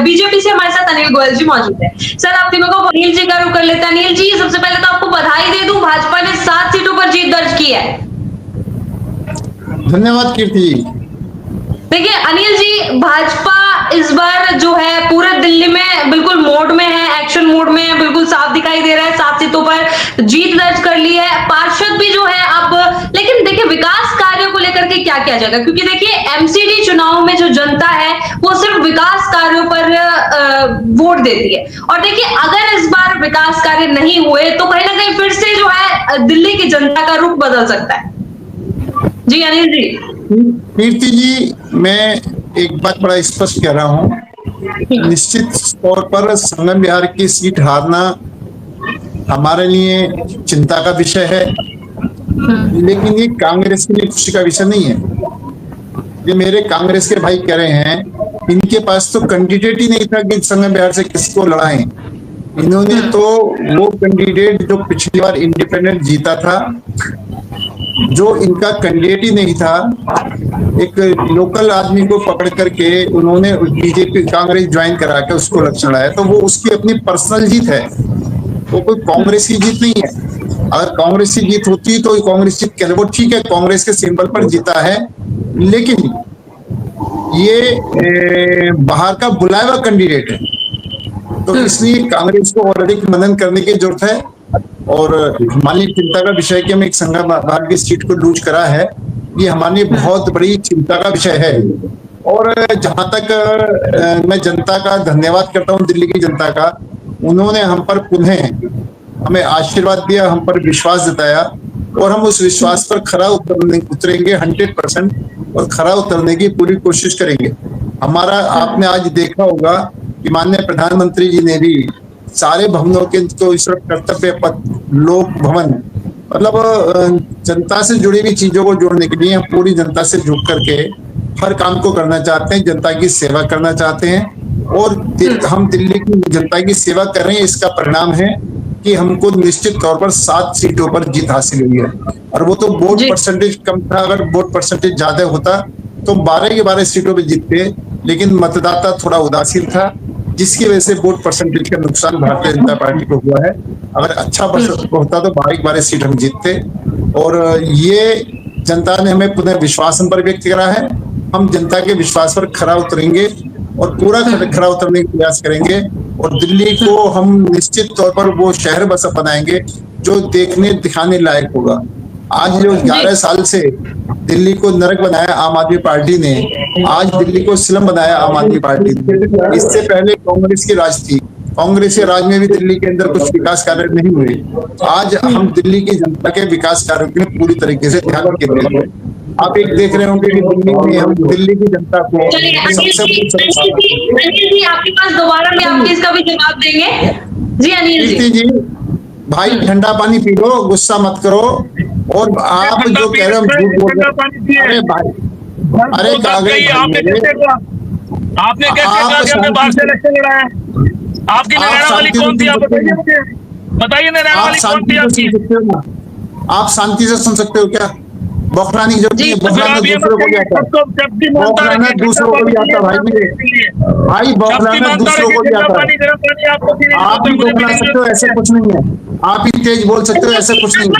BJP से हमारे साथ अनिल गोयल जी मौजूद है। सर, आप तीनों को अनिल जी का रुख कर लेते हैं। अनिल जी, सबसे पहले तो आपको बधाई दे दूं, भाजपा ने 7 सीटों पर जीत दर्ज की है। धन्यवाद कीर्ति जी। देखिए अनिल जी, भाजपा इस बार जो है पूरे दिल्ली में बिल्कुल मोड में है, एक्शन मोड में है, बिल्कुल साफ दिखाई दे रहा है। 7 सीटों पर जीत दर्ज कर ली है। पार्षद भी जो है अब, लेकिन देखिए विकास कार्यों को लेकर के क्या किया जाएगा, क्योंकि देखिए एमसीडी चुनाव में जो जनता है वो सिर्फ विकास कार्यों पर वोट देती है। और देखिए अगर इस बार विकास कार्य नहीं हुए तो कहीं ना कहीं फिर से जो है दिल्ली की जनता का रुख बदल सकता है। जी अनिल जी। कीर्ति जी, मैं एक बात बड़ा स्पष्ट कह रहा हूं, निश्चित तौर पर संगम विहार की सीट हारना हमारे लिए चिंता का विषय है, लेकिन ये कांग्रेस के लिए खुशी का विषय नहीं है। ये मेरे कांग्रेस के भाई कह रहे हैं, इनके पास तो कैंडिडेट ही नहीं था कि संगम विहार से किसको लड़ाएं। इन्होंने तो वो कैंडिडेट जो पिछली बार इंडिपेंडेंट जीता था, जो इनका कैंडिडेट ही नहीं था, एक लोकल आदमी को पकड़ करके उन्होंने बीजेपी कांग्रेस ज्वाइन करा के उसको इलेक्शन लड़ाया, तो वो उसकी अपनी पर्सनल जीत है, वो कोई कांग्रेस की जीत नहीं है। अगर कांग्रेस की जीत होती तो कांग्रेस जीत वो ठीक है, कांग्रेस के सिंबल पर जीता है, लेकिन ये बाहर का बुलाया हुआ कैंडिडेट है, तो इसलिए कांग्रेस को और अधिक मनन करने की जरूरत है। और हमारी चिंता का विषय कि हम एक संगम विहार की सीट को लूज करा है, ये हमारे लिए बहुत बड़ी चिंता का विषय है। और जहां तक मैं जनता का धन्यवाद करता हूं, दिल्ली की जनता का, उन्होंने हम पर पुनः हमें आशीर्वाद दिया, हम पर विश्वास जताया, और हम उस विश्वास पर खरा उतरेंगे 100%, और खरा उतरने की पूरी कोशिश करेंगे। हमारा आपने आज देखा होगा कि माननीय प्रधानमंत्री जी ने भी सारे भवनों के तो इस कर्तव्य पथ, लोक भवन, मतलब जनता से जुड़ी हुई चीजों को जोड़ने के लिए हम पूरी जनता से जुड़ करके हर काम को करना चाहते हैं, जनता की सेवा करना चाहते हैं, और हम दिल्ली की जनता की सेवा कर रहे हैं। इसका परिणाम है कि हमको निश्चित तौर पर 7 सीटों पर जीत हासिल हुई है, और वो तो वोट परसेंटेज कम था। अगर वोट परसेंटेज ज्यादा होता तो 12 के 12 सीटों पर जीतते, लेकिन मतदाता थोड़ा उदासीन था, जिसकी वजह से वोट परसेंटेज का नुकसान भारतीय जनता पार्टी को हुआ है। अगर अच्छा परसेंटेज होता तो 12 सीट हम जीतते, और ये जनता ने हमें पुनः विश्वास हम पर व्यक्त करा है। हम जनता के विश्वास पर खरा उतरेंगे और पूरा खरा उतरने का प्रयास करेंगे, और दिल्ली को हम निश्चित तौर पर वो शहर बस बनाएंगे जो देखने दिखाने लायक होगा। आज जो 11 साल से दिल्ली को नरक बनाया आम आदमी पार्टी ने, आज दिल्ली को स्लम बनाया आम आदमी पार्टी ने। इससे पहले कांग्रेस की राज थी, कांग्रेस के राज में भी दिल्ली के अंदर कुछ विकास कार्य नहीं हुए। आज हम दिल्ली की जनता के विकास कार्यों के पूरी तरीके से ध्यान केंद्रित हैं। आप एक देख रहे होंगे कि दिल्ली में हम दिल्ली की जनता को आपके पास दोबारा में आपके इसका भी जवाब देंगे। जी अनिल जी, भाई ठंडा पानी पी लो, गुस्सा मत करो। और आप जो कह रहे हो झूठ बोल रहे, अरे भाई, अरे कागज आपने कैसे बाहर से इलेक्शन लड़ा है? आपकी नैना वाली कौन थी? आप बताइए, नैना वाली कौन थी आपकी? आप शांति से सुन सकते हो क्या? बौखलाने की जरूरत नहीं है, बौखलाना दूसरों को भी आता है, बौखलाना दूसरों को भी आता है भाई, बौखलाना दूसरों को भी आता है। आप भी बौखला सकते हो, ऐसे कुछ नहीं है। आप ही तेज बोल सकते हो, ऐसे कुछ नहीं है।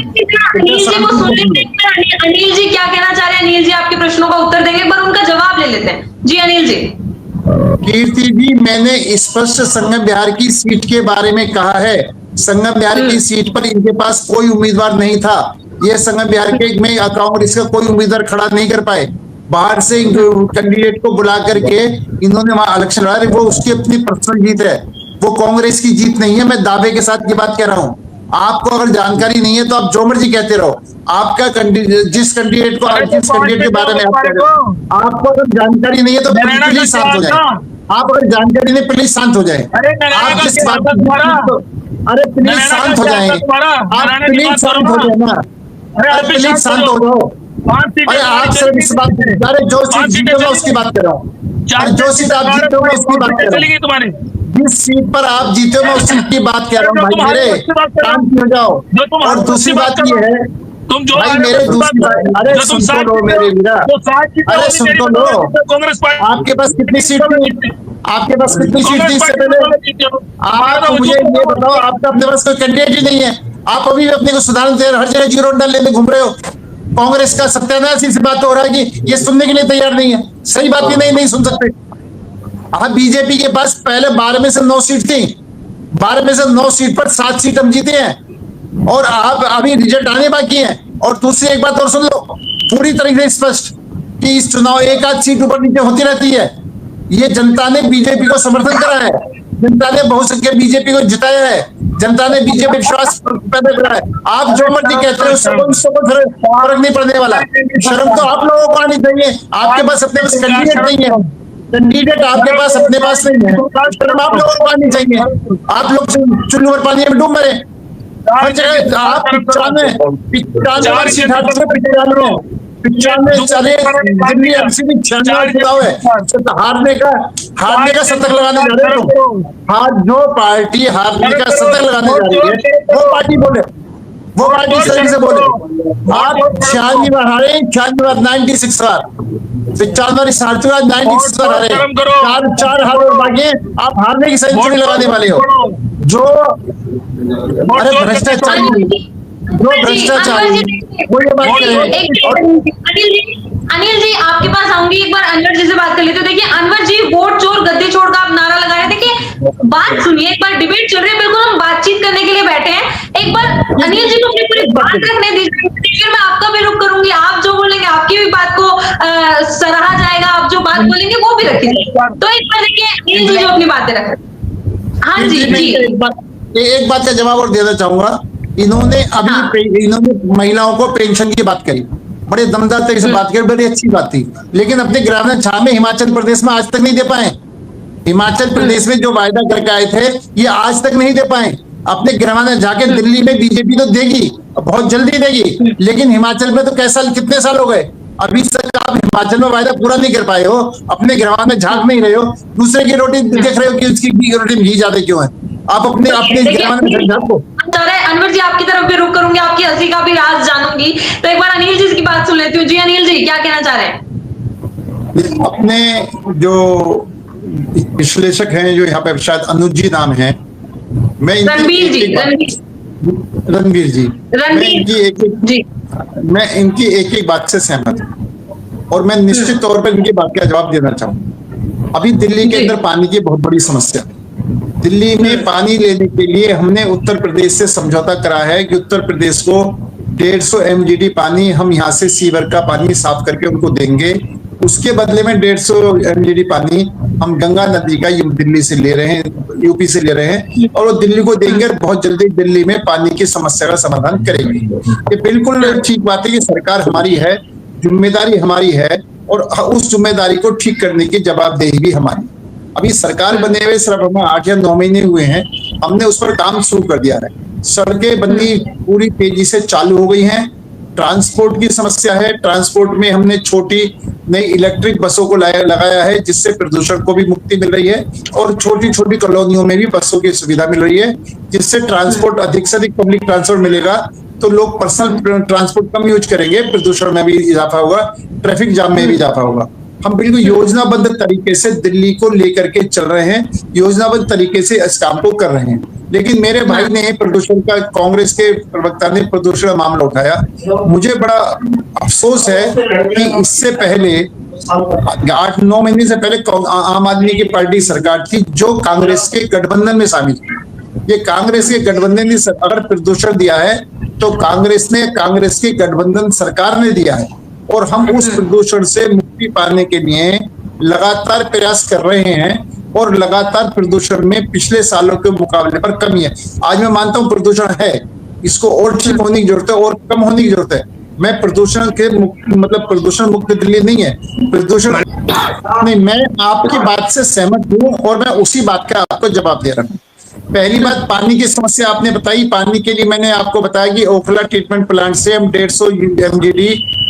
अनिल जी क्या कहना चाह रहे हैं? अनिल जी आपके प्रश्नों का उत्तर देंगे, पर उनका जवाब ले लेते हैं। जी अनिल जी। कीर्ति जी, मैंने स्पष्ट संगम विहार की सीट के बारे में कहा है। संगम विहार की सीट पर इनके पास कोई उम्मीदवार नहीं था। ये संगम विहार के में कांग्रेस का कोई उम्मीदवार खड़ा नहीं कर पाए। बाहर से कैंडिडेट को बुला करके इन्होंने वहां इलेक्शन लड़ा, वो उसकी अपनी पर्सनल जीत है, वो कांग्रेस की जीत नहीं है। मैं दावे के साथ ये बात कह रहा हूँ। आपको अगर जानकारी नहीं है तो आप जो मर्जी कहते रहो। आपका जिस कैंडिडेट को, जिस कैंडिडेट के बारे में आप कह रहे हो, आपको अगर जानकारी नहीं है तो प्लीज शांत हो जाए। आप अगर जानकारी नहीं, प्लीज शांत हो जाए। आप जिस बात, अरे प्लीज शांत हो जाए, आप प्लीज शांत हो जाए ना, अरे प्लीज शांत हो जाओ। अरे आप सिर्फ इस बात, अरे जो सीट जीतोगे उसकी बात कर रहा हूँ, जो सीट आप जीतोगे उसकी बात कर रहा हूँ। जिस सीट पर आप जीते हो उस सीट की बात कर रहा हूँ भाई मेरे, शांत हो जाओ। और दूसरी बात ये है भाई मेरे, दूसरी बात, अरे सुन तो लो मेरे वीरा, अरे सुन तो लो। आपके पास कितनी सीट थी? आपके पास कितनी सीट थी इससे पहले? आप मुझे ये बताओ, आपका अपने पास कोई कैंडिडेट ही नहीं है। आप अभी भी अपने को सुधारने दे हर जगह जीरो डाल लेने घूम रहे हो। कांग्रेस का सत्यानाश इसी बात हो रहा है कि ये सुनने के लिए तैयार नहीं है। सही बात ही नहीं सुन सकते। आप बीजेपी के पास पहले 12 में से 9 सीट थी, 12 में से 9 सीट पर 7 सीट हम जीते हैं और आप अभी रिजल्ट आने बाकी है। और दूसरी एक बात और सुन लो, पूरी तरीके से स्पष्ट कि इस चुनाव एक आध सीट ऊपर नीचे होती रहती है। ये जनता ने बीजेपी को समर्थन करा है, जनता ने बहुसंख्यक बीजेपी को जिताया है, जनता ने बीजेपी विश्वास पैदा करा है। आप जो मर्जी कहते हो सबको फर्क नहीं पड़ने वाला। शर्म तो आप लोगों को आनी चाहिए। आपके पास अपने पास कैंडिडेट नहीं है, कैंडिडेट आपके पास अपने पास नहीं है, शर्म आप लोगों को आनी चाहिए। आप लोग चुल्लू और पानी में डूब मरे हर जगह। आप 95 सीट हारते हैं, 95 चले दिल्ली एमसीडी 96 चुनाव है, हारने का शतक लगाने जा रहे हो। आज जो पार्टी हारने का शतक लगाने जा रही है वो पार्टी बोले, वो पार्टी सही से बोले। आप 96 बार हारे, 96 बार 96 बार 95 बार 96 बार हारे, चार हार और बाकी हैं। आप हारने की सेंचुरी लगाने वाले हो। जो अरे भ्रष्टाचार, जो भ्रष्टाचारी वो ये बात करें। अनिल जी आपके पास आऊंगी, एक बार अनवर जी से बात कर लेते हो। देखिए अनवर जी, वोट चोर गद्दी छोड़ का आप नारा लगा रहे हैं। देखिए बात सुनिए, एक बार डिबेट चल रही है, बिल्कुल हम बातचीत करने के लिए बैठे हैं। एक बार अनिल जी को अपनी पूरी बात रखने दीजिए, फिर मैं आपका भी रुख करूंगी। आप जो बोलेंगे आपकी भी बात को सराहा जाएगा, आप जो बात बोलेंगे वो भी रखेंगे। तो एक बार देखिए अनिल जी जो अपनी बातें रखें। हाँ जी जी, एक बात का जवाब और देना चाहूंगा। इन्होंने महिलाओं को पेंशन की बात करी, बड़े दमदार तरीके से बात करी, बड़ी अच्छी बात थी। लेकिन अपने ग्रामीण छाव में हिमाचल प्रदेश में आज तक नहीं दे पाए। हिमाचल प्रदेश में जो वायदा करके आए थे ये आज तक नहीं दे पाए। अपने ग्रामीण जाके दिल्ली में बीजेपी तो देगी, बहुत जल्दी देगी, लेकिन हिमाचल में तो कितने साल हो गए अभी तक आप हिमाचल में वायदा पूरा नहीं कर पाए हो। अपने ग्रामीण में झांक नहीं रहे हो, दूसरे की रोटी देख रहे हो कि उसकी रोटी में घी ज्यादा क्यों है। आप अपने ग्रामीण में झांको। अनवर जी आपकी तरफ भी रुख करूंगी, आपकी हंसी का भी राज जानूंगी। तो एक बार अनिल जी की बात सुन लेती हूँ। जी अनिल जी क्या कहना चाह रहे हैं? अपने जो विश्लेषक हैं, जो यहाँ पे शायद अनुज जी नाम है, मैं रणवीर जी मैं इनकी एक एक बात से सहमत हूँ और मैं निश्चित तौर पर इनकी बात का जवाब देना चाहूंगा। अभी दिल्ली के अंदर पानी की बहुत बड़ी समस्या है। दिल्ली में पानी लेने के लिए हमने उत्तर प्रदेश से समझौता करा है कि उत्तर प्रदेश को 150 MGD पानी हम यहाँ से सीवर का पानी साफ करके उनको देंगे। उसके बदले में 150 MGD पानी हम गंगा नदी का दिल्ली से ले रहे हैं, यूपी से ले रहे हैं और वो दिल्ली को देंगे और बहुत जल्दी दिल्ली में पानी की समस्या का समाधान करेंगे। ये बिल्कुल ठीक बात है कि सरकार हमारी है, जिम्मेदारी हमारी है और उस जिम्मेदारी को ठीक करने की जवाबदेही भी हमारी। अभी सरकार बने हुए सिर्फ हमें 8 या 9 महीने हुए हैं, हमने उस पर काम शुरू कर दिया है। सड़कें बननी पूरी तेजी से चालू हो गई हैं। ट्रांसपोर्ट की समस्या है, ट्रांसपोर्ट में हमने छोटी नई इलेक्ट्रिक बसों को लगाया है जिससे प्रदूषण को भी मुक्ति मिल रही है और छोटी छोटी कॉलोनियों में भी बसों की सुविधा मिल रही है जिससे ट्रांसपोर्ट अधिक से अधिक पब्लिक ट्रांसपोर्ट मिलेगा तो लोग पर्सनल ट्रांसपोर्ट कम यूज करेंगे, प्रदूषण में भी इजाफा होगा, ट्रैफिक जाम में भी इजाफा होगा। हम बिल्कुल योजनाबद्ध तरीके से दिल्ली को लेकर के चल रहे हैं, योजनाबद्ध तरीके से इस काम को कर रहे हैं। लेकिन मेरे भाई ने प्रदूषण का, कांग्रेस के प्रवक्ता ने प्रदूषण का मामला उठाया। मुझे बड़ा अफसोस है कि इससे पहले 8-9 महीने से पहले आम आदमी की पार्टी सरकार थी जो कांग्रेस के गठबंधन में शामिल थी। ये कांग्रेस के गठबंधन ने अगर प्रदूषण दिया है तो कांग्रेस की गठबंधन सरकार ने दिया है और हम उस प्रदूषण से मुक्ति पाने के लिए लगातार प्रयास कर रहे हैं और लगातार प्रदूषण में पिछले सालों के मुकाबले पर कमी है। आज मैं मानता हूं प्रदूषण है, इसको और ठीक होने की जरूरत है और कम होने की जरूरत है। मैं प्रदूषण के मतलब प्रदूषण मुक्त दिल्ली नहीं है, प्रदूषण नहीं। मैं आपकी बात से सहमत हूं और मैं उसी बात का आपको जवाब दे रहा हूं। पहली बात, पानी की समस्या आपने बताई। पानी के लिए मैंने आपको बताया कि ओखला ट्रीटमेंट प्लांट से हम 150 MGD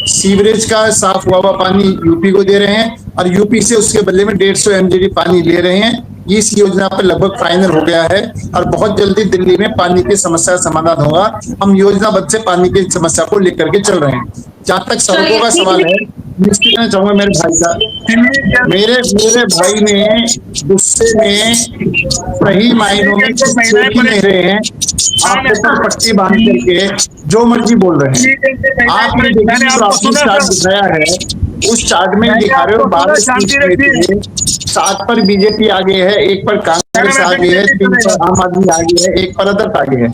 सीवरेज का साफ हुआ पानी यूपी को दे रहे हैं और यूपी से उसके बदले में 150 MGD पानी ले रहे हैं। इस योजना पर लगभग फाइनल हो गया है और बहुत जल्दी दिल्ली में पानी की समस्या का समाधान होगा। हम योजनाबद्ध से पानी की समस्या को लेकर के चल रहे हैं। जहां तक सड़कों का सवाल है, निश्चित कहना चाहूंगा मेरे भाई का, मेरे भाई ने गुस्से में सही मायनों में कुछ सोच ही नहीं रहे हैं। आप ऊपर पट्टी बांध करके जो मर्जी बोल रहे हैं। आपने देखिए जो आपने चार्ट दिखाया है, उस चार्ट में दिखा रहे हो 12 सीट 7 पर बीजेपी आगे है, 1 पर कांग्रेस आगे है, 3 पर आम आदमी आगे है, 1 पर अदर्स आगे है।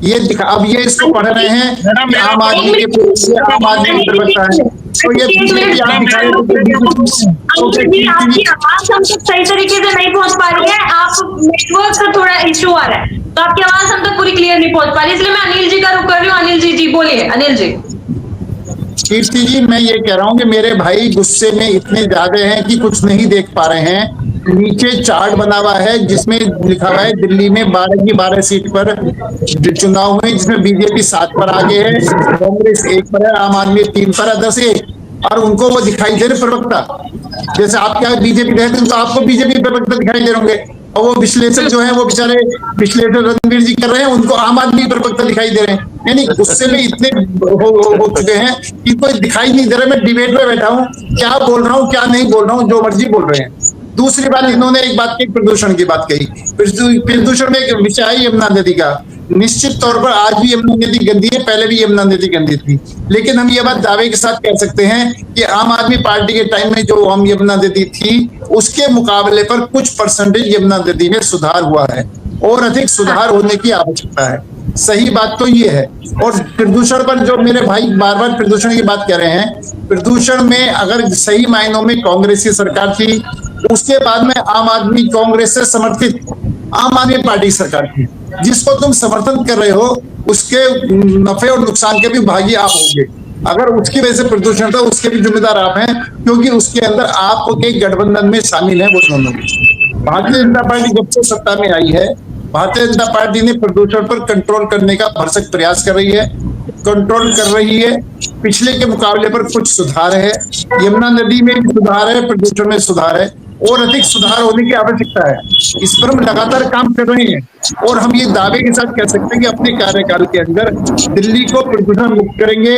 ये दिखा, अब ये इसको पढ़ रहे हैं कि आम आदमी के आम आदमी प्रवक्ता है, तो ये बीजेपी आप दिखा रहे जी, आपकी आवाज हम तक सही तरीके से नहीं पहुंच पा रही है, आप नेटवर्क का थोड़ा इशू आ रहा है, तो आपकी आवाज हम तक पूरी क्लियर नहीं पहुंच पा रही, इसलिए मैं अनिल जी का रुख कर रही हूँ। अनिल जी बोलिए। अनिल जी। कीर्ति जी, मैं ये कह रहा हूं कि मेरे भाई गुस्से में इतने ज्यादा हैं कि कुछ नहीं देख पा रहे हैं। नीचे चार्ट बना हुआ है जिसमें लिखा हुआ है दिल्ली में 12 की 12 सीट पर चुनाव हुए, जिसमें बीजेपी 7 पर आगे है, कांग्रेस 1 पर है, आम आदमी 3 पर, अदर्स 1, और उनको वो दिखाई दे रहे प्रवक्ता। जैसे आप क्या बीजेपी रहते हैं तो आपको बीजेपी प्रवक्ता दिखाई दे रहे होंगे, और वो विश्लेषक जो है वो बेचारे विश्लेषक रणवीर जी कर रहे हैं, उनको आम आदमी प्रवक्ता दिखाई दे रहे हैं। यानी गुस्से में इतने हो चुके हैं कि कोई दिखाई नहीं दे रहा। मैं डिबेट में बैठा हूँ, क्या बोल रहा हूँ क्या नहीं बोल रहा हूँ, जो मर्जी बोल रहे हैं। दूसरी बात, इन्होंने एक बात की, प्रदूषण की बात कही। प्रदूषण में एक विषय है यमुना नदी का। निश्चित तौर पर आज भी यमुना नदी गंदी है, पहले भी यमुना नदी गंदी थी, लेकिन हम ये बात दावे के साथ कह सकते हैं कि आम आदमी पार्टी के टाइम में जो हम यमुना नदी थी उसके मुकाबले पर कुछ परसेंटेज यमुना नदी में सुधार हुआ है, और अधिक सुधार होने की आवश्यकता है। सही बात तो ये है। और प्रदूषण पर जो मेरे भाई बार बार प्रदूषण की बात कर रहे हैं, प्रदूषण में अगर सही मायनों में कांग्रेस की सरकार थी, उसके बाद में आम आदमी कांग्रेस से समर्थित आम आदमी पार्टी सरकार थी, जिसको तुम समर्थन कर रहे हो उसके नफे और नुकसान के भी भागी आप होंगे। अगर उसकी वजह से प्रदूषण था, उसके भी जिम्मेदार आप हैं, क्योंकि उसके अंदर आपके गठबंधन में शामिल है वो दोनों। भारतीय जनता पार्टी जब से सत्ता में आई है, भारतीय जनता पार्टी ने प्रदूषण पर कंट्रोल करने का भरसक प्रयास कर रही है, कंट्रोल कर रही है। पिछले के मुकाबले पर कुछ सुधार है, यमुना नदी में सुधार है, प्रदूषण में सुधार है, और अधिक सुधार होने की आवश्यकता है। इस पर हम लगातार काम कर रहे हैं, और हम ये दावे के साथ कह सकते हैं कि अपने कार्यकाल के अंदर दिल्ली को प्रदूषण मुक्त करेंगे,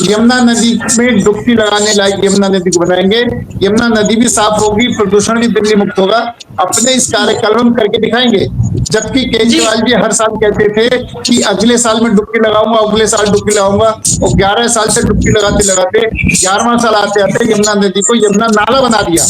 यमुना नदी में डुबकी लगाने लायक यमुना नदी को बनाएंगे, यमुना नदी भी साफ होगी, प्रदूषण भी दिल्ली मुक्त होगा। अपने इस कार्यकाल में हम करके दिखाएंगे। जबकि केजरीवाल जी हर साल कहते थे कि अगले साल में डुबकी लगाऊंगा, अगले साल डुबकी लगाऊंगा, और 11 साल से डुबकी लगाते लगाते 11वां साल आते आते यमुना नदी को यमुना नाला बना दिया।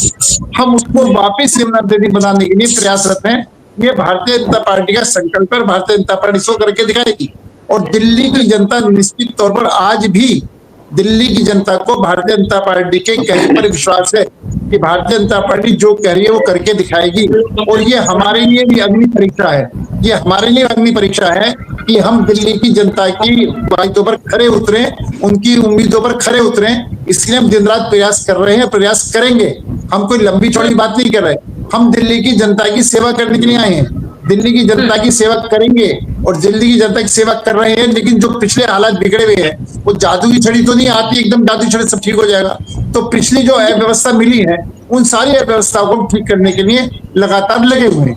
हम उसको वापस यमुना नदी बनाने के लिए प्रयासरत हैं। ये भारतीय जनता पार्टी का संकल्प है, भारतीय जनता पार्टी इसको करके दिखाएगी। और दिल्ली की जनता निश्चित तौर पर आज भी दिल्ली की जनता को भारतीय जनता पार्टी के कहने पर विश्वास है कि भारतीय जनता पार्टी जो कह रही है वो करके दिखाएगी। और ये हमारे लिए भी अग्नि परीक्षा है, ये हमारे लिए अग्नि परीक्षा है कि हम दिल्ली की जनता की बातों पर खरे उतरे, उनकी उम्मीदों पर खरे उतरे। इसलिए हम दिन रात प्रयास कर रहे हैं, प्रयास करेंगे। हम कोई लंबी चौड़ी बात नहीं कर रहे, हम दिल्ली की जनता की सेवा करने के लिए आए हैं। दिल्ली की जनता की सेवा करेंगे, और दिल्ली की जनता की सेवा कर रहे हैं। लेकिन जो पिछले हालात बिगड़े हुए हैं, वो जादू की छड़ी तो नहीं आती एकदम जादू की छड़ी सब ठीक हो जाएगा। तो पिछली जो अव्यवस्था मिली है, उन सारी अव्यवस्थाओं को ठीक करने के लिए लगातार लगे हुए हैं।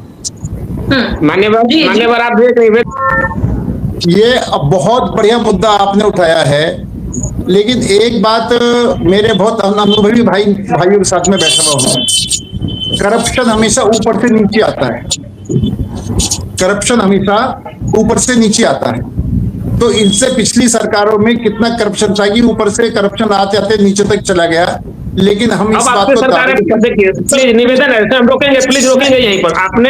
मान्यवर आप देख रहे, ये बहुत बढ़िया मुद्दा आपने उठाया है, लेकिन एक बात मेरे बहुत अनुभवी भाइयों के साथ में बैठा हुआ हूं, करप्शन हमेशा ऊपर से नीचे आता है। करप्शन हमेशा ऊपर से नीचे आता है। तो इनसे पिछली सरकारों में कितना करप्शन था कि ऊपर से करप्शन आते आते नीचे तक चला गया। लेकिन हम इस बात को देखिए, प्लीज निवेदन है, हम रोकेंगे, प्लीज रोकेंगे यहीं पर। आपने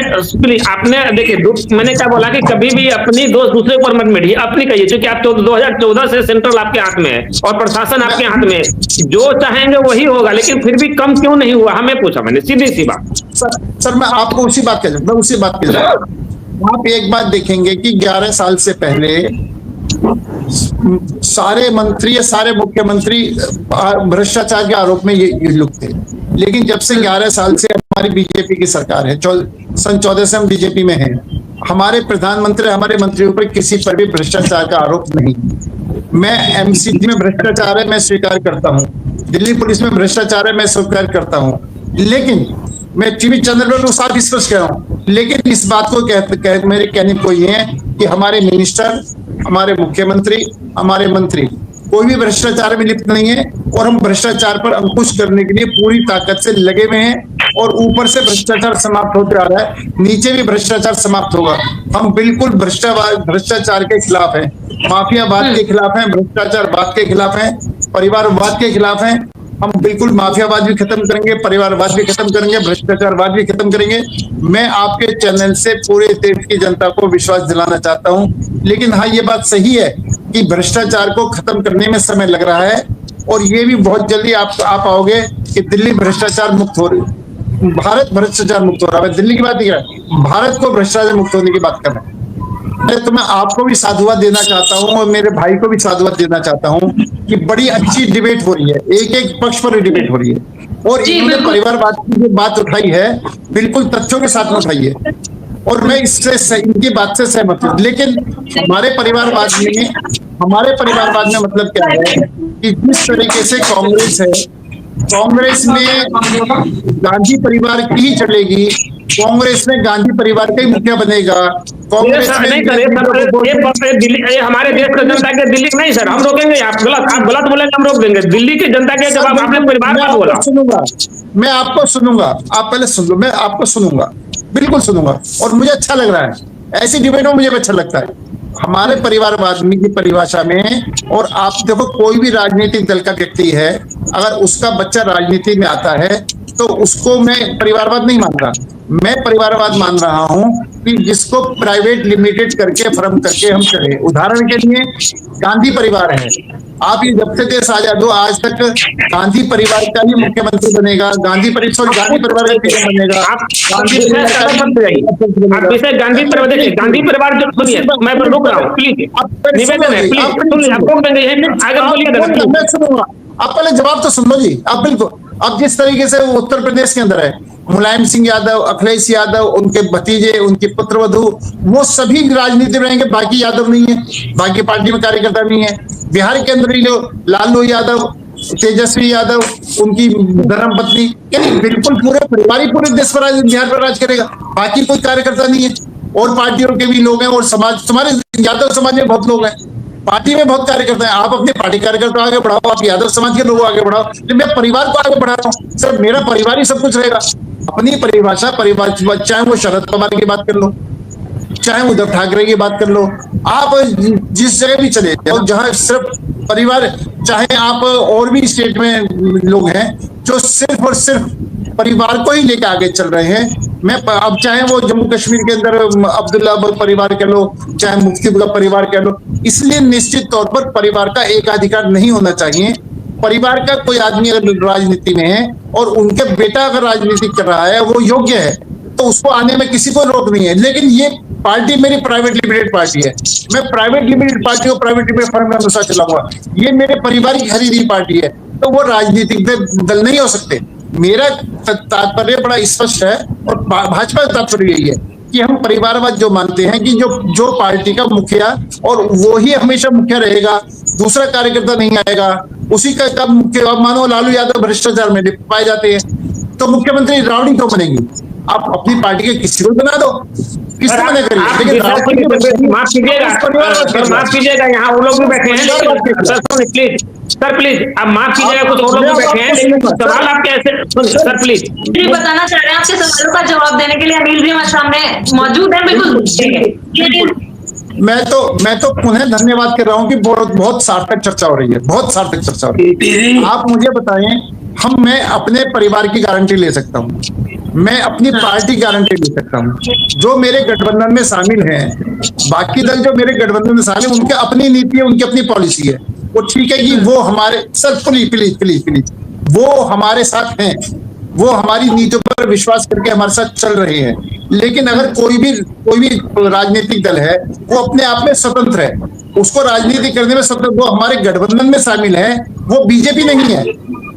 देखिए, मैंने क्या बोला कि कभी भी अपनी दोस्त दूसरे ऊपर मत मिटिए, अपनी कहिए, क्योंकि आप 2014 से सेंट्रल आपके हाथ में है और प्रशासन आपके हाथ में है, जो चाहेंगे वही होगा। लेकिन फिर भी कम क्यों नहीं हुआ, हमें पूछा मैंने, सीधी सी बात। सर मैं आपको उसी बात कह आप एक बात देखेंगे कि 11 साल से पहले सारे मंत्री या सारे मुख्यमंत्री भ्रष्टाचार के आरोप में ये लोग थे। लेकिन जब से 11 साल से हमारी बीजेपी की सरकार है, सन 14 से हम बीजेपी में हैं, हमारे प्रधानमंत्री हमारे मंत्रियों पर किसी पर भी भ्रष्टाचार का आरोप नहीं। मैं एमसीडी में भ्रष्टाचार है मैं स्वीकार करता हूँ, दिल्ली पुलिस में भ्रष्टाचार है मैं स्वीकार करता हूँ, लेकिन मैं टीवी चैनल पर तो साफ स्पष्ट कह रहा हूँ। लेकिन इस बात को मेरे कहने को ये है कि हमारे मिनिस्टर, हमारे मुख्यमंत्री, हमारे मंत्री कोई भी भ्रष्टाचार में लिप्त नहीं है और हम भ्रष्टाचार पर अंकुश करने के लिए पूरी ताकत से लगे हुए हैं और ऊपर से भ्रष्टाचार समाप्त होते आ रहा है, नीचे भी भ्रष्टाचार समाप्त होगा। हम बिल्कुल भ्रष्टाचार के खिलाफ हैं, माफियावाद के खिलाफ हैं, भ्रष्टाचारवाद के खिलाफ हैं, परिवारवाद के खिलाफ हैं। हम बिल्कुल माफियावाद भी खत्म करेंगे, परिवारवाद भी खत्म करेंगे, भ्रष्टाचारवाद भी खत्म करेंगे। मैं आपके चैनल से पूरे देश की जनता को विश्वास दिलाना चाहता हूं। लेकिन हाँ, ये बात सही है कि भ्रष्टाचार को खत्म करने में समय लग रहा है और ये भी बहुत जल्दी आप आओगे कि दिल्ली भ्रष्टाचार मुक्त हो रही, भारत भ्रष्टाचार मुक्त हो रहा है। दिल्ली की बात नहीं कर रहा, भारत को भ्रष्टाचार मुक्त होने की बात कर रहा है। तो मैं आपको भी साधुवाद देना चाहता हूं और मेरे भाई को भी साधुवाद देना चाहता हूं कि बड़ी अच्छी डिबेट हो रही है, एक एक पक्ष पर डिबेट हो रही है और इन्होंने परिवारवाद की जो बात उठाई है बिल्कुल तथ्यों के साथ में उठाई है और मैं इससे इनकी बात से सहमत हूं। लेकिन हमारे परिवारवाद में मतलब क्या है कि जिस तरीके से कांग्रेस में गांधी परिवार की ही चलेगी, कांग्रेस में गांधी परिवार का ही मुखिया बनेगा, कांग्रेस में नहीं सर, दिल्ली हमारे देश का जनता के दिल्ली नहीं सर, हम रोकेंगे। आप गलत बोलेंगे, हम रोक देंगे। दिल्ली की जनता के जब आपने परिवार का बोला, मैं आपको सुनूंगा, आप पहले सुन लो, मैं आपको सुनूंगा, बिल्कुल सुनूंगा और मुझे अच्छा लग रहा है। ऐसी डिबेट में मुझे अच्छा लगता है हमारे परिवारवाद की परिभाषा में। और आप देखो, कोई भी राजनीतिक दल का व्यक्ति है, अगर उसका बच्चा राजनीति में आता है तो उसको मैं परिवारवाद नहीं मान रहा, मैं परिवारवाद मान रहा हूं कि जिसको प्राइवेट लिमिटेड करके फर्म करके हम चले। उदाहरण के लिए गांधी परिवार है, आप ये जब से देश आजाद हो आज तक गांधी परिवार का ही मुख्यमंत्री बनेगा, गांधी परिवार का पीएम बनेगा। गांधी परिवार जो सुनिए, मैं रोक रहा हूँ प्लीज, निवेदन है प्लीज, आप रोक देंगे, आगे बोलिए। मैं सुनूंगा, आप पहले जवाब तो सुन लो जी। आप बिल्कुल, अब जिस तरीके से उत्तर प्रदेश के अंदर है, मुलायम सिंह यादव, अखिलेश यादव, उनके भतीजे, उनकी पुत्रवधू, वो सभी राजनीति में रहेंगे, बाकी यादव नहीं है, बाकी पार्टी में कार्यकर्ता नहीं है। बिहार के अंदर जो लालू यादव, तेजस्वी यादव, उनकी धर्म पत्नी, यानी बिल्कुल पूरे परिवार ही पूरे देश पर बिहार पर राज करेगा, बाकी कोई कार्यकर्ता नहीं है। और पार्टियों के भी लोग हैं और समाज, तुम्हारे यादव समाज में बहुत लोग हैं, पार्टी में बहुत कार्यकर्ता है। आप अपने पार्टी कार्यकर्ता आगे बढ़ाओ, आप यादव समाज के लोगों आगे बढ़ाओ, मैं परिवार को आगे बढ़ा रहा हूँ सर, मेरा परिवार ही सब कुछ रहेगा। अपनी परिभाषा, परिवार, चाहे वो शरद पवार की बात कर लो, चाहे उद्धव ठाकरे की बात कर लो, आप जिस जगह भी चले जाओ जहां सिर्फ परिवार, चाहे आप और भी स्टेट में लोग हैं जो सिर्फ और सिर्फ परिवार को ही लेकर आगे चल रहे हैं। मैं अब चाहे वो जम्मू कश्मीर के अंदर अब्दुल्ला परिवार कह लो, चाहे मुफ्ती का परिवार कह लो, इसलिए निश्चित तौर पर परिवार का एकाधिकार नहीं होना चाहिए। परिवार का कोई आदमी अगर राजनीति में है और उनके बेटा अगर राजनीति कर रहा है, वो योग्य है, तो उसको आने में किसी को रोक नहीं है। लेकिन ये पार्टी मेरी प्राइवेट लिमिटेड पार्टी है, मैं प्राइवेट लिमिटेड पार्टी को प्राइवेट लिमिटेड फर्म में अनुसार चलाऊंगा, ये मेरे परिवार की खरीदी पार्टी है, तो वो राजनीतिक दल नहीं हो सकते। मेरा तात्पर्य बड़ा स्पष्ट है और भाजपा का तात्पर्य यही है कि हम परिवारवाद जो मानते हैं कि जो पार्टी का मुखिया, और वो ही हमेशा मुखिया रहेगा, दूसरा कार्यकर्ता नहीं आएगा, उसी का कब मुख्य। अब मानो लालू यादव भ्रष्टाचार में पाए जाते हैं तो मुख्यमंत्री रावड़ी क्यों बनेगी? आप अपनी पार्टी के किसी को बना दो, किसको मना करिए, लेकिन माफ कीजिएगा, यहाँ वो लोग भी बैठे हैं, सर प्लीज आप माफ कीजिएगा, कुछ और लोग भी बैठे हैं, लेकिन सवाल आप कैसे, सर प्लीज बताना चाह रहे हैं, आपके सवालों का जवाब देने के लिए अनिल जी हमारे सामने मौजूद है। बिल्कुल, मैं तो पुनः धन्यवाद कर रहा हूँ कि बहुत सार्थक चर्चा हो रही है, बहुत सार्थक चर्चा हो रही है। आप मुझे बताएं, मैं अपने परिवार की गारंटी ले सकता हूँ, मैं अपनी पार्टी गारंटी ले सकता हूँ, जो मेरे गठबंधन में शामिल हैं, बाकी दल जो मेरे गठबंधन में शामिल, उनकी अपनी नीति है, उनकी अपनी पॉलिसी है, वो ठीक है कि वो हमारे सर प्लीज वो हमारे साथ हैं, वो हमारी नीतियों पर विश्वास करके हमारे साथ चल रहे हैं। लेकिन अगर कोई भी राजनीतिक दल है, वो अपने आप में स्वतंत्र है, उसको राजनीति करने में स्वतंत्र, वो हमारे गठबंधन में शामिल है, वो बीजेपी नहीं है।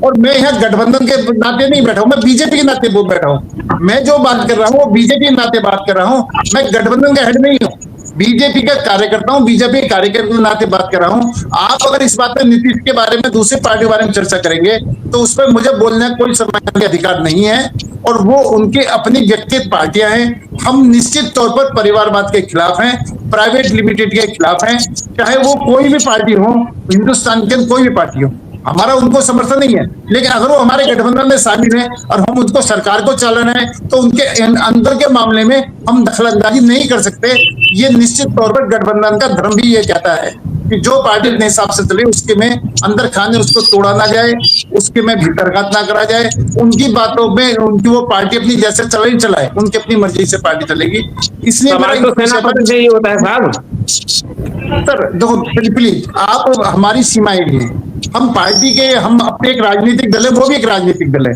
और मैं यहाँ गठबंधन के नाते नहीं बैठा हूँ, मैं बीजेपी के नाते बैठा हूँ। मैं जो बात कर रहा हूँ वो बीजेपी के नाते बात कर रहा हूँ, मैं गठबंधन का हेड नहीं हूँ, बीजेपी का कार्यकर्ता हूं, बीजेपी के कार्यकर्ता के नाते बात कर रहा हूं। आप अगर इस बात में नीतीश के बारे में, दूसरी पार्टी के बारे में चर्चा करेंगे तो उस पर मुझे बोलने का कोई सम्मान अधिकार नहीं है, और वो उनके अपनी व्यक्तिगत पार्टियां हैं। हम निश्चित तौर पर परिवारवाद के खिलाफ हैं प्राइवेट लिमिटेड के खिलाफ हैं, चाहे वो कोई भी पार्टी हो, हिंदुस्तान के कोई भी पार्टी हो। हमारा उनको समर्थन नहीं है, लेकिन अगर वो हमारे गठबंधन में शामिल है और हम उनको सरकार को चलाना है तो उनके अंदर के मामले में हम दखलंदाजी नहीं कर सकते। ये निश्चित तौर पर गठबंधन का धर्म भी ये कहता है कि जो पार्टी अपने हिसाब से चले उसके में अंदर खाने उसको तोड़ा ना जाए, उसके में भीतरघात ना करा जाए। उनकी बातों में उनकी वो पार्टी अपनी जैसे चलाए, उनकी अपनी मर्जी से पार्टी चलेगी। इसलिए होता है साहब। सर देखो प्लीज, आप हमारी सीमाएं भी हैं, हम पार्टी के, हम अपने एक राजनीतिक दल है, वो भी एक राजनीतिक दल है,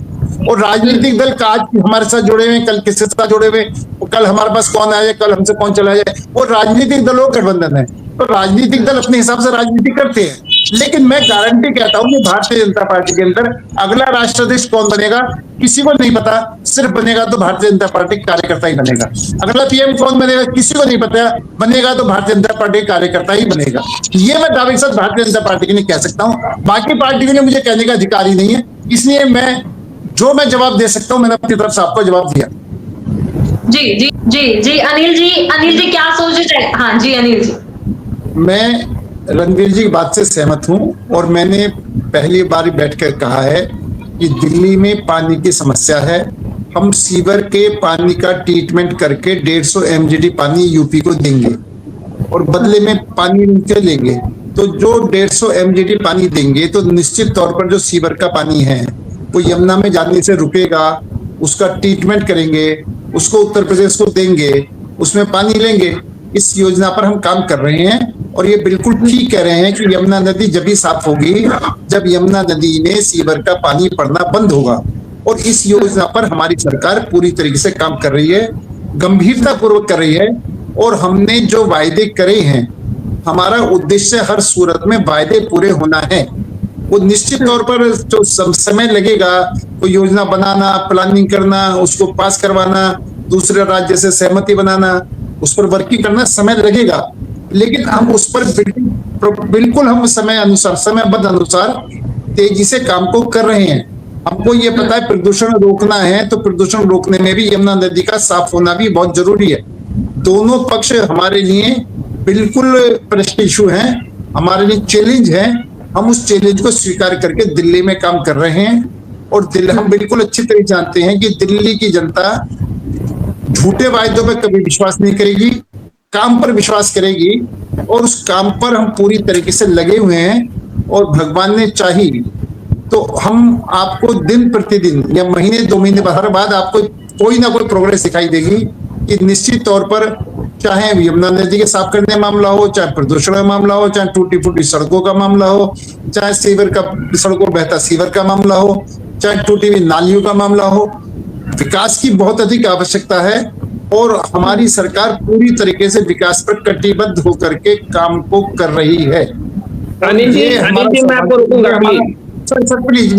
और राजनीतिक दल का आज हमारे साथ जुड़े हुए, कल किसके साथ जुड़े हुए, कल हमारे पास कौन आ जाए, कल हमसे कौन चला जाए, वो राजनीतिक दलों का गठबंधन है। तो राजनीतिक दल अपने हिसाब से राजनीति करते हैं, लेकिन मैं गारंटी कहता हूं कि भारतीय जनता पार्टी के अंदर अगला राष्ट्राध्यक्ष कौन बनेगा किसी को नहीं पता, सिर्फ बनेगा तो भारतीय जनता पार्टी कार्यकर्ता ही बनेगा। अगला पीएम कौन बनेगा किसी को नहीं पता, बनेगा तो भारतीय जनता पार्टी कार्यकर्ता ही बनेगा। ये मैं दावे के साथ भारतीय जनता पार्टी के लिए कह सकता हूं, बाकी पार्टी के लिए मुझे कहने का अधिकार ही नहीं है। इसलिए मैं जवाब दे सकता हूं, मैंने अपनी तरफ से आपको जवाब दिया। जी अनिल जी क्या सोच रहे? हाँ जी अनिल जी। मैं रणवीर जी की बात से सहमत हूं, और मैंने पहली बार बैठकर कहा है कि दिल्ली में पानी की समस्या है। हम सीवर के पानी का ट्रीटमेंट करके 150 MGD पानी यूपी को देंगे और बदले में पानी उनसे लेंगे। तो जो 150 MGD पानी देंगे तो निश्चित तौर पर जो सीवर का पानी है वो यमुना में जाने से रुकेगा, उसका ट्रीटमेंट करेंगे, उसको उत्तर प्रदेश को देंगे, उसमें पानी लेंगे। इस योजना पर हम काम कर रहे हैं, और ये बिल्कुल ठीक कह रहे हैं कि यमुना नदी जब भी साफ होगी जब यमुना नदी में सीवर का पानी पड़ना बंद होगा। और इस योजना पर हमारी सरकार पूरी तरीके से काम कर रही है, गंभीरता पूर्वक कर रही है, और हमने जो वायदे करे हैं, हमारा उद्देश्य हर सूरत में वायदे पूरे होना है। वो निश्चित तौर पर जो समय लगेगा, वो योजना बनाना, प्लानिंग करना, उसको पास करवाना, दूसरे राज्य से सहमति बनाना, उस पर वर्किंग करना समय लगेगा, लेकिन हम उस पर बिल्कुल हम समयबद्ध अनुसार तेजी से काम को कर रहे हैं। हमको ये पता है प्रदूषण रोकना है, तो प्रदूषण रोकने में भी यमुना नदी का साफ होना भी बहुत जरूरी है। दोनों पक्ष हमारे लिए बिल्कुल प्रश्न इशू हैं, हमारे लिए चैलेंज है। हम उस चैलेंज को स्वीकार करके दिल्ली में काम कर रहे हैं, और हम बिल्कुल अच्छी तरह जानते हैं कि दिल्ली की जनता झूठे वायदों पर कभी विश्वास नहीं करेगी, काम पर विश्वास करेगी, और उस काम पर हम पूरी तरीके से लगे हुए हैं। और भगवान ने चाही तो हम आपको दिन प्रतिदिन या महीने 2 महीने हर बाद आपको कोई ना कोई प्रोग्रेस दिखाई देगी कि निश्चित तौर पर चाहे यमुना नदी के साफ करने का मामला हो, चाहे प्रदूषण का मामला हो, चाहे टूटी फूटी सड़कों का मामला हो, चाहे सड़कों बहता सीवर का मामला हो, चाहे टूटी हुई नालियों का मामला हो, विकास की बहुत अधिक आवश्यकता है। और हमारी सरकार पूरी तरीके से विकास पर कटिबद्ध होकर के काम को कर रही है। अनिल जी मैं आपको रोकूंगा प्लीज,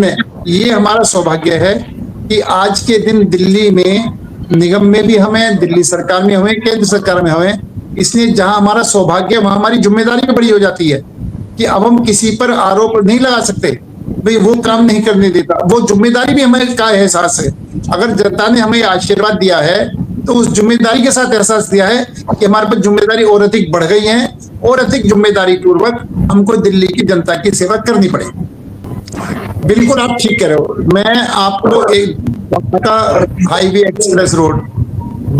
ये हमारा सौभाग्य है कि आज के दिन दिल्ली में निगम में भी हमें, दिल्ली सरकार में हमें, केंद्र सरकार में हमें, इसलिए जहां हमारा सौभाग्य वहां हमारी जिम्मेदारी भी बड़ी हो जाती है कि अब हम किसी पर आरोप नहीं लगा सकते, भाई वो काम नहीं करने देता। वो जिम्मेदारी भी हमें का एहसास है। अगर जनता ने हमें आशीर्वाद दिया है तो उस जिम्मेदारी के साथ एहसास दिया है कि हमारे पर जिम्मेदारी और अधिक बढ़ गई है, और अधिक जिम्मेदारी पूर्वक हमको दिल्ली की जनता की सेवा करनी पड़ेगी। बिल्कुल आप ठीक कह रहे हो। मैं आपको एक highway express road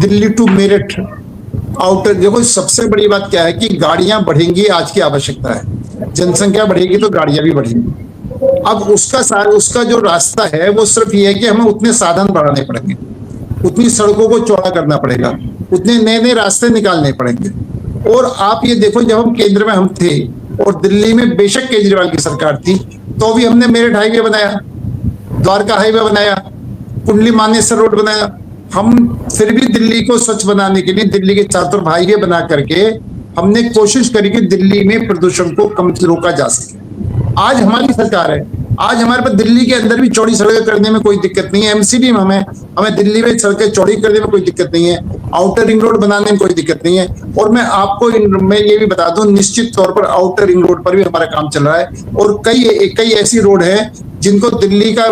Delhi to Meerut outer, देखो सबसे बड़ी बात क्या है कि गाड़ियां बढ़ेंगी, आज की आवश्यकता है, जनसंख्या बढ़ेगी तो गाड़ियां भी बढ़ेंगी। अब उसका जो रास्ता है वो सिर्फ ये है कि हमें उतने साधन बढ़ाने पड़ेंगे, उतनी सड़कों को चौड़ा करना पड़ेगा, उतने नए नए रास्ते निकालने पड़ेंगे। और आप ये देखो, जब हम केंद्र में हम थे और दिल्ली में बेशक केजरीवाल की सरकार थी, तो भी हमने मेरठ हाईवे बनाया, द्वारका हाईवे बनाया, कुंडली मानेसर रोड बनाया। हम फिर भी दिल्ली को स्वच्छ बनाने के लिए दिल्ली के चारों तरफ हाईवे बना करके हमने कोशिश करी कि दिल्ली में प्रदूषण को कम से रोका जा सके। आज हमारी सरकार है, आज हमारे पास दिल्ली के अंदर भी चौड़ी सड़कें करने में कोई दिक्कत नहीं है, एमसीडी में हमें दिल्ली में सड़कें चौड़ी करने में कोई दिक्कत नहीं है, आउटर रिंग रोड बनाने में कोई दिक्कत नहीं है। और मैं आपको मैं ये भी बता दूं, निश्चित तौर पर आउटर रिंग रोड पर भी हमारा काम चल रहा है, और कई ऐसी रोड है जिनको दिल्ली का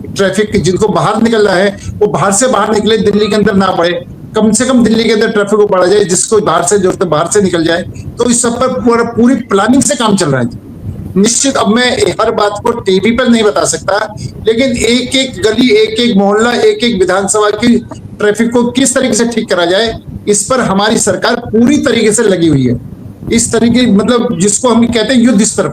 ट्रैफिक जिनको बाहर निकलना है वो बाहर से बाहर निकले, दिल्ली के अंदर ना पड़े, कम से कम दिल्ली के अंदर ट्रैफिक को बढ़ा जाए, जिसको बाहर से जो बाहर से निकल जाए। तो इस सब पर पूरी प्लानिंग से काम चल रहा है। निश्चित अब मैं हर बात को टीवी पर नहीं बता सकता, लेकिन एक एक गली, एक एक मोहल्ला, एक एक विधानसभा की ट्रैफिक को किस तरीके से ठीक करा जाए, इस पर हमारी सरकार पूरी तरीके से लगी हुई है। इस तरीके मतलब जिसको हम कहते हैं युद्ध स्तर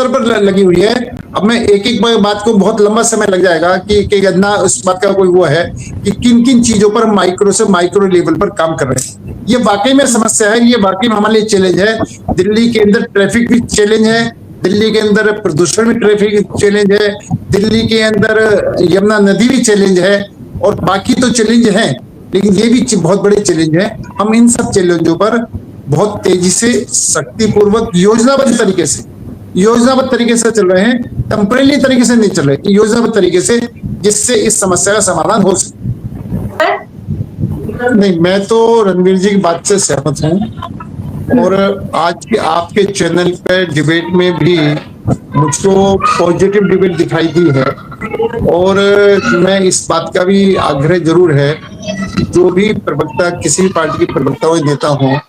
पर लगी हुई है। अब मैं एक एक बात को, बहुत लंबा समय लग जाएगा कि ना उस बात का कोई वो है कि किन किन चीजों पर माइक्रो से माइक्रो लेवल पर काम कर रहे हैं। ये वाकई में समस्या है, ये वाकई में हमारे लिए चैलेंज है। दिल्ली के अंदर ट्रैफिक भी चैलेंज है, दिल्ली के अंदर प्रदूषण भी ट्रैफिक चैलेंज है, दिल्ली के अंदर यमुना नदी भी चैलेंज है, और बाकी तो चैलेंज है, लेकिन ये भी बहुत बड़े चैलेंज है। हम इन सब चैलेंजों पर बहुत तेजी से, शक्तिपूर्वक, योजनाबद्ध तरीके से चल रहे हैं। टेम्परेरी तरीके से नहीं चल रहे, योजनाबद्ध तरीके से, जिससे इस समस्या का समाधान हो सके। नहीं, मैं तो रणवीर जी की बात से सहमत हूँ, और आज के आपके चैनल पे डिबेट में भी मुझको पॉजिटिव डिबेट दिखाई दी है, और मैं इस बात का भी आग्रह जरूर है कि जो भी प्रवक्ता, किसी भी पार्टी के प्रवक्ता हो, नेता हो,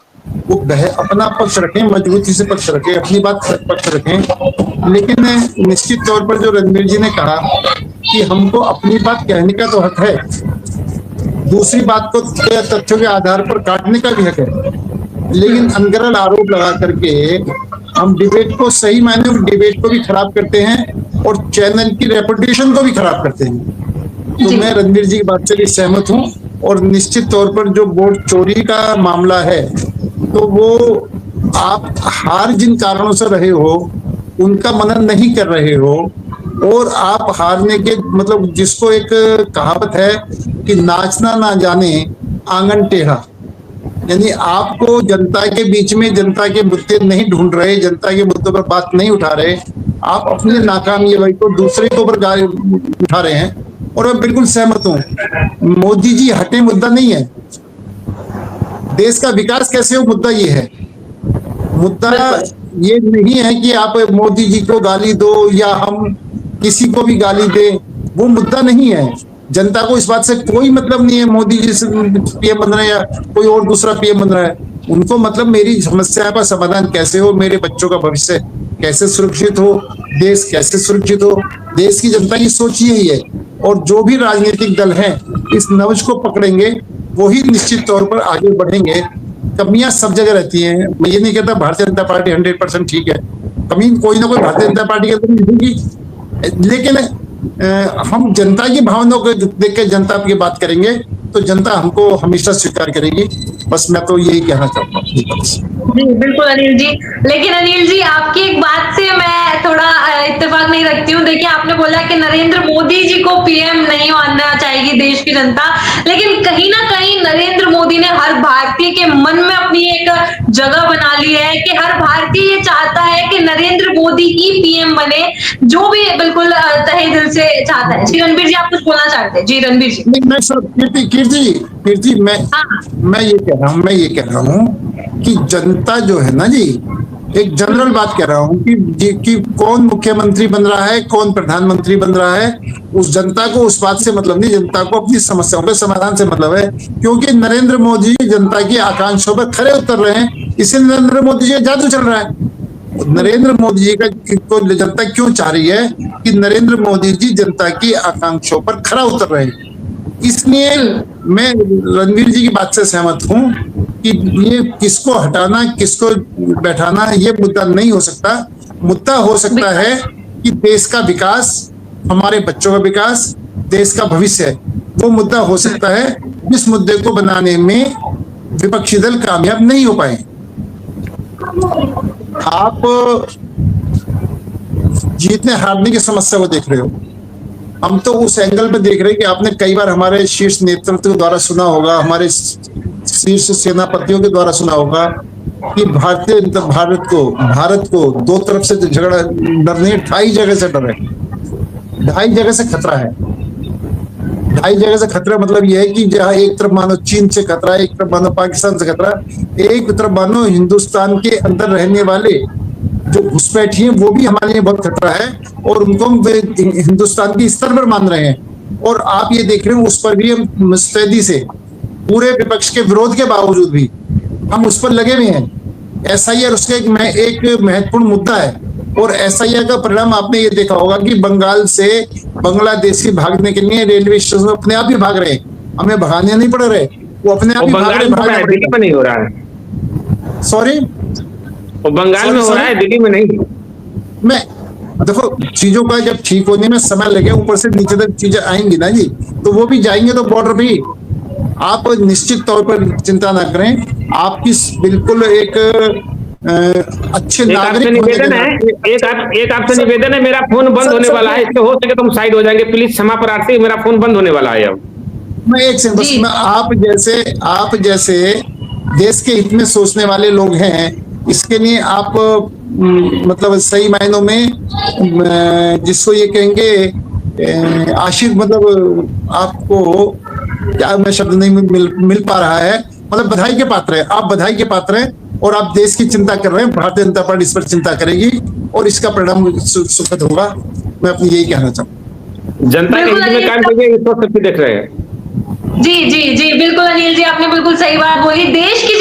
वो अपना पक्ष रखें, मजबूती से पक्ष रखें, अपनी बात पक्ष रखें। लेकिन निश्चित तौर पर जो रणवीर जी ने कहा कि हमको अपनी बात कहने का तो हक है, दूसरी बात को तथ्यों के आधार पर काटने का भी हक है, लेकिन अनगढ़ आरोप लगा करके हम डिबेट को, सही मायने में डिबेट को भी खराब करते हैं और चैनल की रेपुटेशन को भी खराब करते हैं। तो मैं रणवीर जी की बात से भी सहमत हूँ, और निश्चित तौर पर जो वोट चोरी का मामला है, तो वो आप हार जिन कारणों से रहे हो उनका मनन नहीं कर रहे हो, और आप हारने के मतलब, जिसको एक कहावत है कि नाचना ना जाने आंगन टेढ़ा, यानी आपको जनता के बीच में जनता के मुद्दे नहीं ढूंढ रहे, जनता के मुद्दों पर बात नहीं उठा रहे, आप अपने नाकामयाबी को दूसरे के ऊपर उठा रहे हैं। और मैं बिल्कुल सहमत हूँ, मोदी जी हटे मुद्दा नहीं है, देश का विकास कैसे हो मुद्दा ये है। मुद्दा ये नहीं है कि आप मोदी जी को गाली दो या हम किसी को भी गाली दे, वो मुद्दा नहीं है। जनता को इस बात से कोई मतलब नहीं है मोदी जी से पीएम बन रहे हैं या कोई और दूसरा पीएम बन रहा है। उनको मतलब मेरी समस्या का समाधान कैसे हो, मेरे बच्चों का भविष्य कैसे सुरक्षित हो, देश कैसे सुरक्षित हो। देश की जनता की सोच यही है, और जो भी राजनीतिक दल हैं इस नब्ज को पकड़ेंगे वही निश्चित तौर पर आगे बढ़ेंगे। कमियां सब जगह रहती हैं, मैं ये नहीं कहता भारतीय जनता पार्टी 100% ठीक है, कमी कोई ना कोई भारतीय जनता पार्टी के अंदर मिलेगी, लेकिन हम जनता की भावनाओं को देख के जनता की बात करेंगे तो जनता हमको हमेशा स्वीकार करेगी। बस मैं तो यही कहना चाहता हूँ। जी बिल्कुल अनिल जी, लेकिन अनिल जी आपकी एक बात से मैं थोड़ा इत्तेफाक नहीं रखती हूँ। देखिए आपने बोला कि नरेंद्र मोदी जी को पीएम नहीं मानना चाहेगी देश की जनता, लेकिन कहीं ना कहीं नरेंद्र मोदी ने हर भारतीय के मन में अपनी एक जगह बना ली है कि हर भारतीय ये चाहता है कि नरेंद्र मोदी ही पीएम बने, जो भी बिल्कुल तहे दिल से चाहता है। जी रणवीर जी आप कुछ बोलना चाहते हैं? जी रणवीर जी। नहीं, मैं कीर्ति मैं ये कह रहा हूँ कि जनता जो है ना जी, एक जनरल बात कह रहा हूँ कि कौन मुख्यमंत्री बन रहा है, कौन प्रधानमंत्री बन रहा है, उस जनता को उस बात से मतलब नहीं, जनता को अपनी समस्याओं के समाधान से मतलब है। क्योंकि नरेंद्र मोदी जनता की आकांक्षाओं पर खरे उतर रहे हैं, इसलिए नरेंद्र मोदी जी का जादू चल रहा है। नरेंद्र मोदी जी को जनता क्यों चाह रही है कि नरेंद्र मोदी जी जनता की आकांक्षाओं पर खरा उतर रहे हैं। इसलिए मैं रणवीर जी की बात से सहमत हूं कि ये किसको हटाना किसको बैठाना ये मुद्दा नहीं हो सकता। मुद्दा हो सकता है कि देश का विकास, हमारे बच्चों का विकास, देश का भविष्य है, वो मुद्दा हो सकता है जिस मुद्दे को बनाने में विपक्षी दल कामयाब नहीं हो पाए। आप जीतने हारने की समस्या को देख रहे हो, हम तो उस एंगल पे देख रहे हैं कि आपने कई बार हमारे शीर्ष नेतृत्व के द्वारा सुना होगा, हमारे शीर्ष सेनापतियों के द्वारा सुना होगा कि भारत को दो तरफ से झगड़ा डर नहीं, 2.5 जगह से डर है, 2.5 जगह से खतरा है। 2.5 जगह से खतरा मतलब यह है कि जहाँ एक तरफ मानो चीन से खतरा है, एक तरफ मानो पाकिस्तान से खतरा, एक तरफ मानो हिंदुस्तान के अंदर रहने वाले जो घुसपैठी हैं वो भी हमारे लिए बहुत खतरा है, और उनको हम हिंदुस्तान के स्तर पर मान रहे हैं। और आप ये देख रहे हो उस पर भी हम मुस्तैदी से पूरे विपक्ष के विरोध के बावजूद भी हम उस पर लगे हुए हैं। एसआईआर उसका एक महत्वपूर्ण मुद्दा है, और एसआईआर का परिणाम आपने ये देखा होगा कि बंगाल से बांग्लादेशी भागने के लिए रेलवे स्टेशन अपने आप ही भाग रहे हैं, हमें भगाने नहीं पड़ रहे, वो अपने आप ही भाग रहे। दिल्ली में नहीं हो रहा है, सॉरी, वो बंगाल में हो रहा है, दिल्ली में नहीं। मैं देखो, चीजों का जब ठीक होने में समय लगे, ऊपर से नीचे तक चीजें आएंगी ना जी, तो वो भी जाएंगे तो बॉर्डर भी। आप निश्चित तौर पर चिंता ना करें, आपकी बिल्कुल एक अच्छे नागरिक निवेदन है, एक आपसे निवेदन है, मेरा फोन बंद होने वाला है, इससे हो सके तो हम साइड हो जाएंगे, प्लीज क्षमा प्रार्थी, मेरा फोन बंद होने वाला है अब। मैं एक सेकंड बस, मैं आप जैसे देश के हित में सोचने वाले लोग हैं, इसके लिए आप मतलब सही मायनों में जिसको ये कहेंगे मतलब आपको क्या मैं शब्द नहीं मिल पा रहा है, मतलब बधाई के पात्र है, आप बधाई के पात्र हैं, और आप देश की चिंता कर रहे हैं। भारतीय जनता पार्टी इस पर चिंता करेगी और इसका परिणाम सुखद होगा। मैं अपनी यही कहना चाहूँ। जनता के हित में काम करिए, इस वक्त देख रहे हैं। जी जी जी, बिल्कुल अनिल जी, आपने बिल्कुल सही बात बोली। देश की